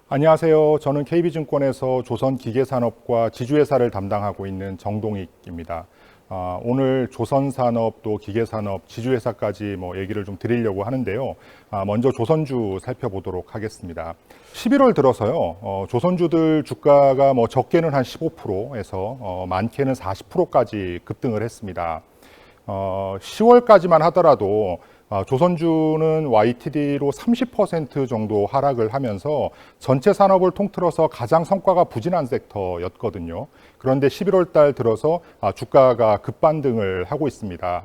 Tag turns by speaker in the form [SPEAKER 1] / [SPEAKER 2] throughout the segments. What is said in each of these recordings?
[SPEAKER 1] 안녕하세요. 저는 KB증권에서 조선기계산업과 지주회사를 담당하고 있는 정동익입니다. 오늘 조선산업 또 기계산업 지주회사까지 얘기를 좀 드리려고 하는데요. 먼저 조선주 살펴보도록 하겠습니다. 11월 들어서요, 조선주들 주가가 적게는 한 15%에서 많게는 40%까지 급등을 했습니다. 10월까지만 하더라도 조선주는 YTD로 30% 정도 하락을 하면서 전체 산업을 통틀어서 가장 성과가 부진한 섹터였거든요. 그런데 11월 달 들어서 주가가 급반등을 하고 있습니다.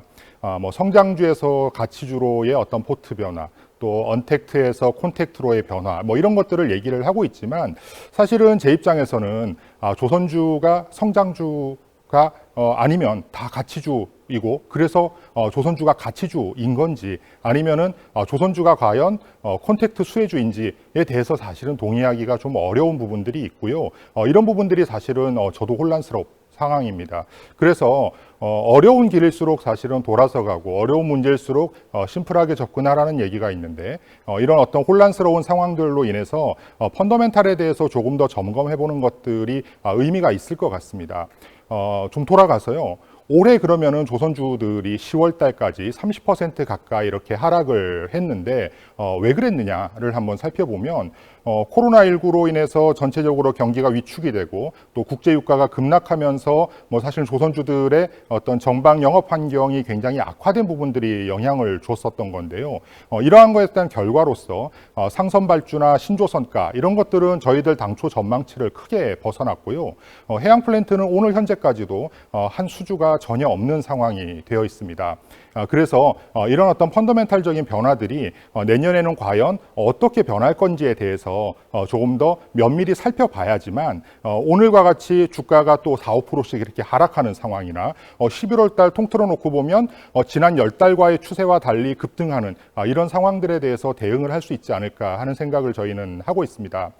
[SPEAKER 1] 성장주에서 가치주로의 어떤 포트 변화, 또 언택트에서 콘택트로의 변화, 이런 것들을 얘기를 하고 있지만 사실은 제 입장에서는 조선주가 성장주가 아니면 다 가치주이고, 그래서 조선주가 가치주인 건지 아니면은 조선주가 과연 콘택트 수혜주인지에 대해서 사실은 동의하기가 좀 어려운 부분들이 있고요. 이런 부분들이 사실은 저도 혼란스러운 상황입니다. 그래서 어려운 길일수록 사실은 돌아서 가고, 어려운 문제일수록 심플하게 접근하라는 얘기가 있는데, 이런 어떤 혼란스러운 상황들로 인해서 펀더멘탈에 대해서 조금 더 점검해 보는 것들이 의미가 있을 것 같습니다. 좀 돌아가서요, 올해 그러면은 조선주들이 10월 달까지 30% 가까이 이렇게 하락을 했는데 왜 그랬느냐를 한번 살펴보면, 코로나19로 인해서 전체적으로 경기가 위축이 되고, 또 국제유가가 급락하면서 사실 조선주들의 어떤 전방 영업 환경이 굉장히 악화된 부분들이 영향을 줬었던 건데요. 이러한 것에 대한 결과로서 상선발주나 신조선가 이런 것들은 저희들 당초 전망치를 크게 벗어났고요. 해양 플랜트는 오늘 현재까지도 한 수주가 전혀 없는 상황이 되어 있습니다. 그래서 이런 어떤 펀더멘탈적인 변화들이 내년에는 과연 어떻게 변할 건지에 대해서 조금 더 면밀히 살펴봐야지만, 오늘과 같이 주가가 또 4, 5%씩 이렇게 하락하는 상황이나 11월 달 통틀어 놓고 보면 지난 10달과의 추세와 달리 급등하는 이런 상황들에 대해서 대응을 할 수 있지 않을까 하는 생각을 저희는 하고 있습니다.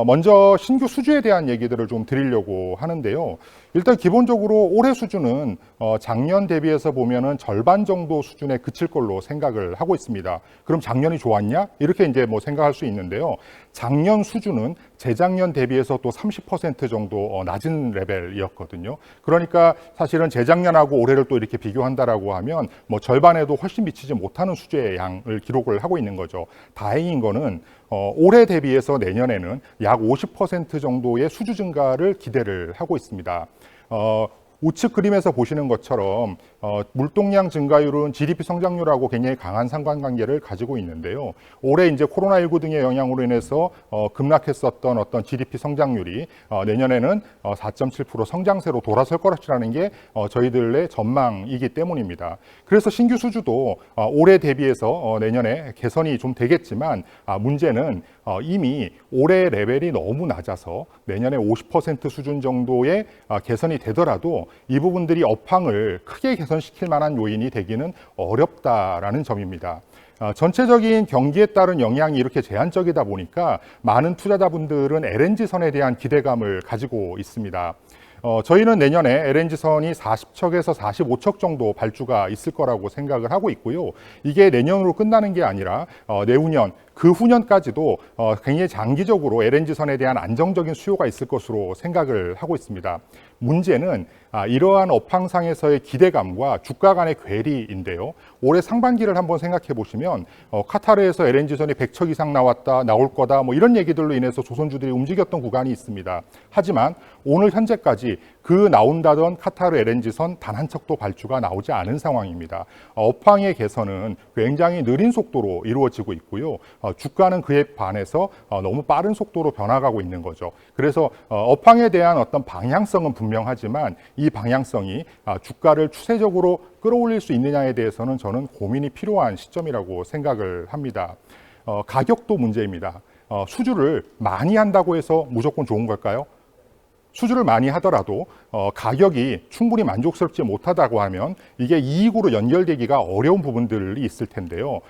[SPEAKER 1] 먼저 신규 수주에 대한 얘기들을 좀 드리려고 하는데요. 일단 기본적으로 올해 수주는 작년 대비해서 보면은 절반 정도 수준에 그칠 걸로 생각을 하고 있습니다. 그럼 작년이 좋았냐? 이렇게 이제 생각할 수 있는데요. 작년 수주는 재작년 대비해서 또 30% 정도 낮은 레벨이었거든요. 그러니까 사실은 재작년하고 올해를 또 이렇게 비교한다라고 하면 절반에도 훨씬 미치지 못하는 수주의 양을 기록을 하고 있는 거죠. 다행인 거는 올해 대비해서 내년에는 약 50% 정도의 수주 증가를 기대를 하고 있습니다. 우측 그림에서 보시는 것처럼 물동량 증가율은 GDP 성장률하고 굉장히 강한 상관관계를 가지고 있는데요. 올해 이제 코로나19 등의 영향으로 인해서 급락했었던 어떤 GDP 성장률이 내년에는 4.7% 성장세로 돌아설 것이라는 게 저희들의 전망이기 때문입니다. 그래서 신규 수주도 올해 대비해서 내년에 개선이 좀 되겠지만, 문제는 이미 올해 레벨이 너무 낮아서 내년에 50% 수준 정도의 개선이 되더라도 이 부분들이 업황을 크게 개선시킬 만한 요인이 되기는 어렵다라는 점입니다. 전체적인 경기에 따른 영향이 이렇게 제한적이다 보니까 많은 투자자분들은 LNG선에 대한 기대감을 가지고 있습니다. 저희는 내년에 LNG선이 40척에서 45척 정도 발주가 있을 거라고 생각을 하고 있고요. 이게 내년으로 끝나는 게 아니라 내후년, 그 후년까지도 굉장히 장기적으로 LNG선에 대한 안정적인 수요가 있을 것으로 생각을 하고 있습니다. 문제는 이러한 업황상에서의 기대감과 주가 간의 괴리인데요. 올해 상반기를 한번 생각해 보시면 카타르에서 LNG선이 100척 이상 나올 거다 이런 얘기들로 인해서 조선주들이 움직였던 구간이 있습니다. 하지만 오늘 현재까지 그 나온다던 카타르 LNG선 단 한 척도 발주가 나오지 않은 상황입니다. 업황의 개선은 굉장히 느린 속도로 이루어지고 있고요. 주가는 그에 반해서 너무 빠른 속도로 변화가고 있는 거죠. 그래서 업황에 대한 어떤 방향성은 분명하지만 이 방향성이 주가를 추세적으로 끌어올릴 수 있느냐에 대해서는 저는 고민이 필요한 시점이라고 생각을 합니다. 가격도 문제입니다. 수주를 많이 한다고 해서 무조건 좋은 걸까요? 수주를 많이 하더라도 가격이 충분히 만족스럽지 못하다고 하면 이게 이익으로 연결되기가 어려운 부분들이 있을 텐데요.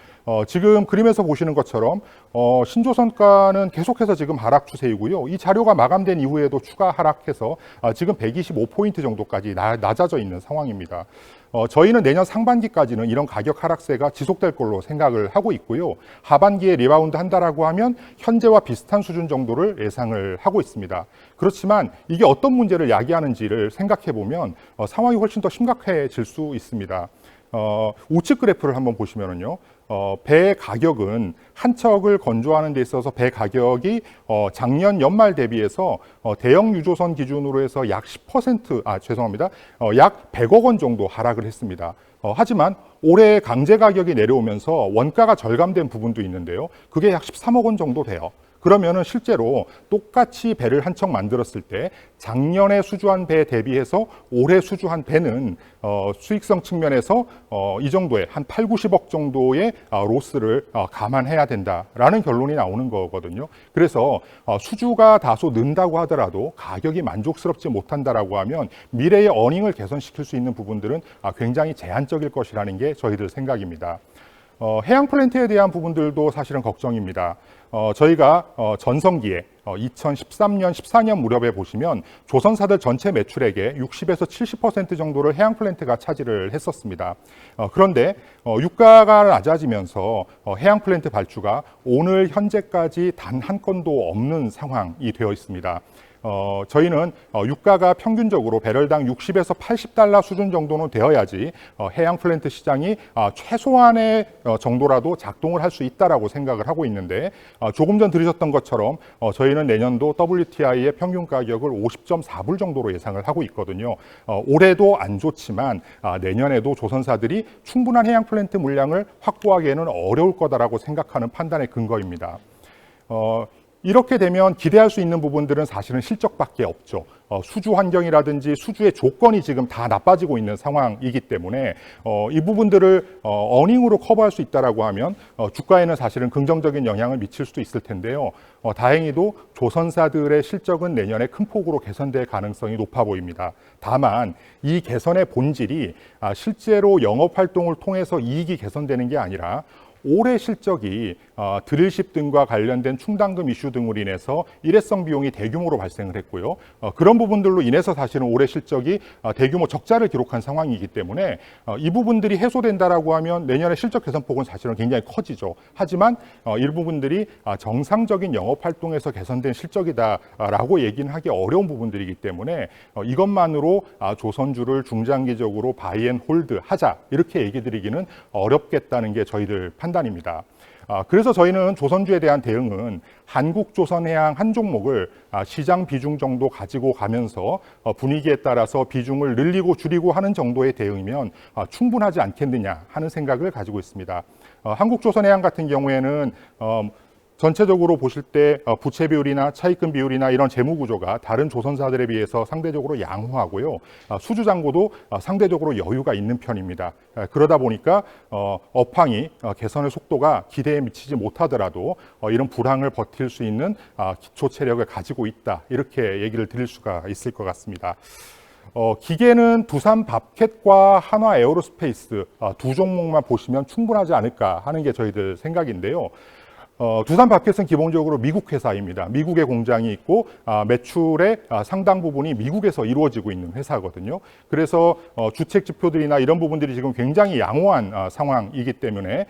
[SPEAKER 1] 지금 그림에서 보시는 것처럼 신조선가는 계속해서 지금 하락 추세이고요. 이 자료가 마감된 이후에도 추가 하락해서 지금 125포인트 정도까지 낮아져 있는 상황입니다. 저희는 내년 상반기까지는 이런 가격 하락세가 지속될 걸로 생각을 하고 있고요. 하반기에 리바운드 한다라고 하면 현재와 비슷한 수준 정도를 예상을 하고 있습니다. 그렇지만 이게 어떤 문제를 야기하는지를 생각해 보면 상황이 훨씬 더 심각해질 수 있습니다. 우측 그래프를 한번 보시면은요. 배 가격은 한 척을 건조하는 데 있어서 배 가격이 작년 연말 대비해서 대형 유조선 기준으로 해서 약 10%, 죄송합니다. 약 100억 원 정도 하락을 했습니다. 하지만 올해 강제 가격이 내려오면서 원가가 절감된 부분도 있는데요. 그게 약 13억 원 정도 돼요. 그러면은 실제로 똑같이 배를 한 척 만들었을 때 작년에 수주한 배 대비해서 올해 수주한 배는 수익성 측면에서 이 정도의 한 8, 90억 정도의 로스를 감안해야 된다라는 결론이 나오는 거거든요. 그래서 수주가 다소 는다고 하더라도 가격이 만족스럽지 못한다라고 하면 미래의 어닝을 개선시킬 수 있는 부분들은 굉장히 제한적일 것이라는 게 저희들 생각입니다. 해양 플랜트에 대한 부분들도 사실은 걱정입니다. 저희가 전성기에 2013년, 14년 무렵에 보시면 조선사들 전체 매출액의 60에서 70% 정도를 해양 플랜트가 차지를 했었습니다. 그런데 유가가 낮아지면서 해양 플랜트 발주가 오늘 현재까지 단 한 건도 없는 상황이 되어 있습니다. 저희는 유가가 평균적으로 배럴당 60에서 80달러 수준 정도는 되어야지 해양 플랜트 시장이 최소한의 정도라도 작동을 할 수 있다라고 생각을 하고 있는데 조금 전 들으셨던 것처럼 저희는 내년도 WTI의 평균 가격을 50.4불 정도로 예상을 하고 있거든요. 올해도 안 좋지만 내년에도 조선사들이 충분한 해양 플랜트 물량을 확보하기에는 어려울 거다라고 생각하는 판단의 근거입니다. 이렇게 되면 기대할 수 있는 부분들은 사실은 실적밖에 없죠. 수주 환경이라든지 수주의 조건이 지금 다 나빠지고 있는 상황이기 때문에 이 부분들을 어닝으로 커버할 수 있다라고 하면 주가에는 사실은 긍정적인 영향을 미칠 수도 있을 텐데요. 다행히도 조선사들의 실적은 내년에 큰 폭으로 개선될 가능성이 높아 보입니다. 다만 이 개선의 본질이 실제로 영업 활동을 통해서 이익이 개선되는 게 아니라 올해 실적이 드릴십 등과 관련된 충당금 이슈 등으로 인해서 일회성 비용이 대규모로 발생을 했고요. 그런 부분들로 인해서 사실은 올해 실적이 대규모 적자를 기록한 상황이기 때문에 이 부분들이 해소된다라고 하면 내년에 실적 개선폭은 사실은 굉장히 커지죠. 하지만 이 부분들이 정상적인 영업 활동에서 개선된 실적이다라고 얘기는 하기 어려운 부분들이기 때문에 이것만으로 조선주를 중장기적으로 바이앤홀드 하자 이렇게 얘기 드리기는 어렵겠다는 게 저희들 판단입니다. 그래서 저희는 조선주에 대한 대응은 한국조선해양 한 종목을 시장 비중 정도 가지고 가면서 분위기에 따라서 비중을 늘리고 줄이고 하는 정도의 대응이면 충분하지 않겠느냐 하는 생각을 가지고 있습니다. 한국조선해양 같은 경우에는 전체적으로 보실 때 부채 비율이나 차입금 비율이나 이런 재무 구조가 다른 조선사들에 비해서 상대적으로 양호하고요. 수주 잔고도 상대적으로 여유가 있는 편입니다. 그러다 보니까 업황이 개선의 속도가 기대에 미치지 못하더라도 이런 불황을 버틸 수 있는 기초 체력을 가지고 있다. 이렇게 얘기를 드릴 수가 있을 것 같습니다. 기계는 두산 밥캣과 한화 에어로스페이스 두 종목만 보시면 충분하지 않을까 하는 게 저희들 생각인데요. 두산 밥캣은 기본적으로 미국 회사입니다. 미국에 공장이 있고 매출의 상당 부분이 미국에서 이루어지고 있는 회사거든요. 그래서 주책 지표들이나 이런 부분들이 지금 굉장히 양호한 상황이기 때문에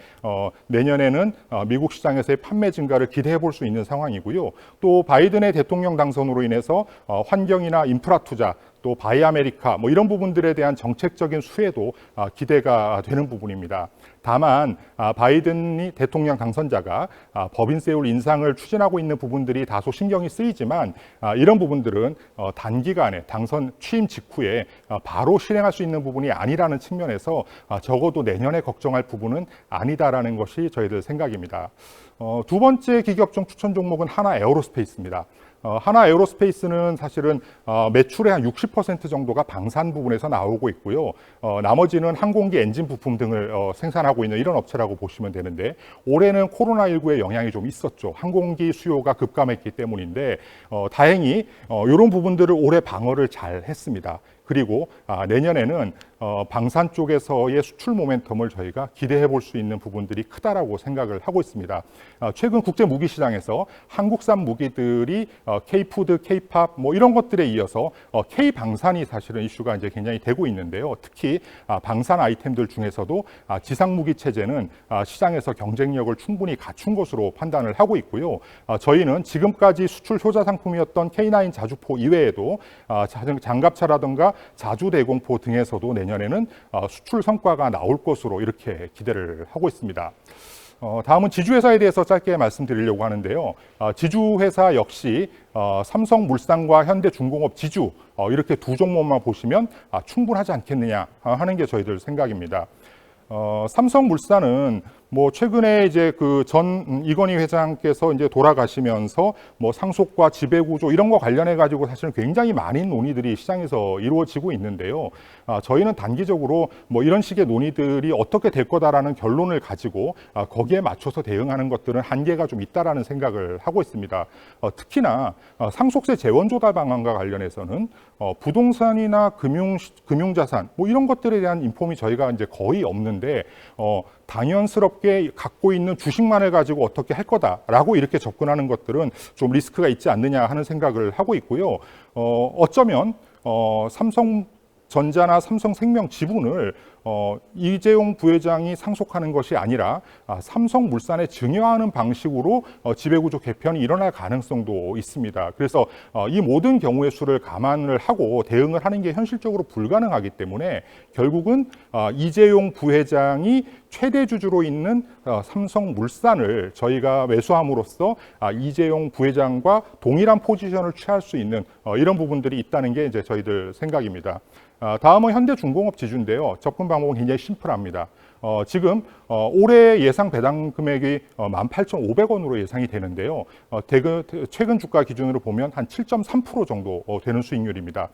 [SPEAKER 1] 내년에는 미국 시장에서의 판매 증가를 기대해 볼 수 있는 상황이고요. 또 바이든의 대통령 당선으로 인해서 환경이나 인프라 투자 또 바이아메리카 뭐 이런 부분들에 대한 정책적인 수혜도 기대가 되는 부분입니다. 다만 바이든 대통령 당선자가 법인세율 인상을 추진하고 있는 부분들이 다소 신경이 쓰이지만 이런 부분들은 단기간에 당선 취임 직후에 바로 실행할 수 있는 부분이 아니라는 측면에서 적어도 내년에 걱정할 부분은 아니다라는 것이 저희들 생각입니다. 두 번째 기계업종 추천 종목은 한화 에어로스페이스입니다. 하나 에어로스페이스는 사실은 매출의 한 60% 정도가 방산 부분에서 나오고 있고요. 나머지는 항공기 엔진 부품 등을 생산하고 있는 이런 업체라고 보시면 되는데, 올해는 코로나19의 영향이 좀 있었죠. 항공기 수요가 급감했기 때문인데 다행히 이런 부분들을 올해 방어를 잘 했습니다. 그리고 내년에는 방산 쪽에서의 수출 모멘텀을 저희가 기대해 볼 수 있는 부분들이 크다라고 생각을 하고 있습니다. 최근 국제 무기 시장에서 한국산 무기들이 K푸드, K팝 뭐 이런 것들에 이어서 K방산이 사실은 이슈가 이제 굉장히 되고 있는데요. 특히 방산 아이템들 중에서도 지상 무기 체제는 시장에서 경쟁력을 충분히 갖춘 것으로 판단을 하고 있고요. 저희는 지금까지 수출 효자 상품이었던 K9 자주포 이외에도 장갑차라든가 자주 대공포 등에서도 내년에는 수출 성과가 나올 것으로 이렇게 기대를 하고 있습니다. 다음은 지주회사에 대해서 짧게 말씀드리려고 하는데요. 지주회사 역시 삼성물산과 현대중공업 지주 이렇게 두 종목만 보시면 충분하지 않겠느냐 하는 게 저희들 생각입니다. 삼성물산은 뭐 최근에 이제 그 전 이건희 회장께서 이제 돌아가시면서 뭐 상속과 지배구조 이런 거 관련해 가지고 사실은 굉장히 많은 논의들이 시장에서 이루어지고 있는데요. 저희는 단기적으로 뭐 이런 식의 논의들이 어떻게 될 거다라는 결론을 가지고 거기에 맞춰서 대응하는 것들은 한계가 좀 있다라는 생각을 하고 있습니다. 특히나 상속세 재원 조달 방안과 관련해서는 부동산이나 금융자산 뭐 이런 것들에 대한 인폼이 저희가 이제 거의 없는데 당연스럽게 갖고 있는 주식만을 가지고 어떻게 할 거다라고 이렇게 접근하는 것들은 좀 리스크가 있지 않느냐 하는 생각을 하고 있고요. 어쩌면 삼성전자나 삼성생명 지분을 이재용 부회장이 상속하는 것이 아니라 삼성물산에 증여하는 방식으로 지배구조 개편이 일어날 가능성도 있습니다. 그래서 이 모든 경우의 수를 감안을 하고 대응을 하는 게 현실적으로 불가능하기 때문에 결국은 이재용 부회장이 최대 주주로 있는 삼성물산을 저희가 매수함으로써 이재용 부회장과 동일한 포지션을 취할 수 있는 이런 부분들이 있다는 게 이제 저희들 생각입니다. 다음은 현대중공업 지주인데요. 접근 방법은 굉장히 심플합니다. 지금 올해 예상 배당 금액이 18,500원으로 예상이 되는데요. 최근 주가 기준으로 보면 한 7.3% 정도 되는 수익률입니다.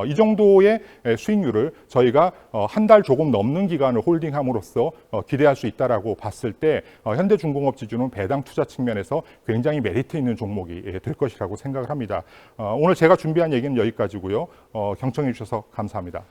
[SPEAKER 1] 이 정도의 수익률을 저희가 한 달 조금 넘는 기간을 홀딩함으로써 기대할 수 있다라고 봤을 때 현대중공업 지주는 배당 투자 측면에서 굉장히 메리트 있는 종목이 될 것이라고 생각을 합니다. 오늘 제가 준비한 얘기는 여기까지고요. 경청해 주셔서 감사합니다.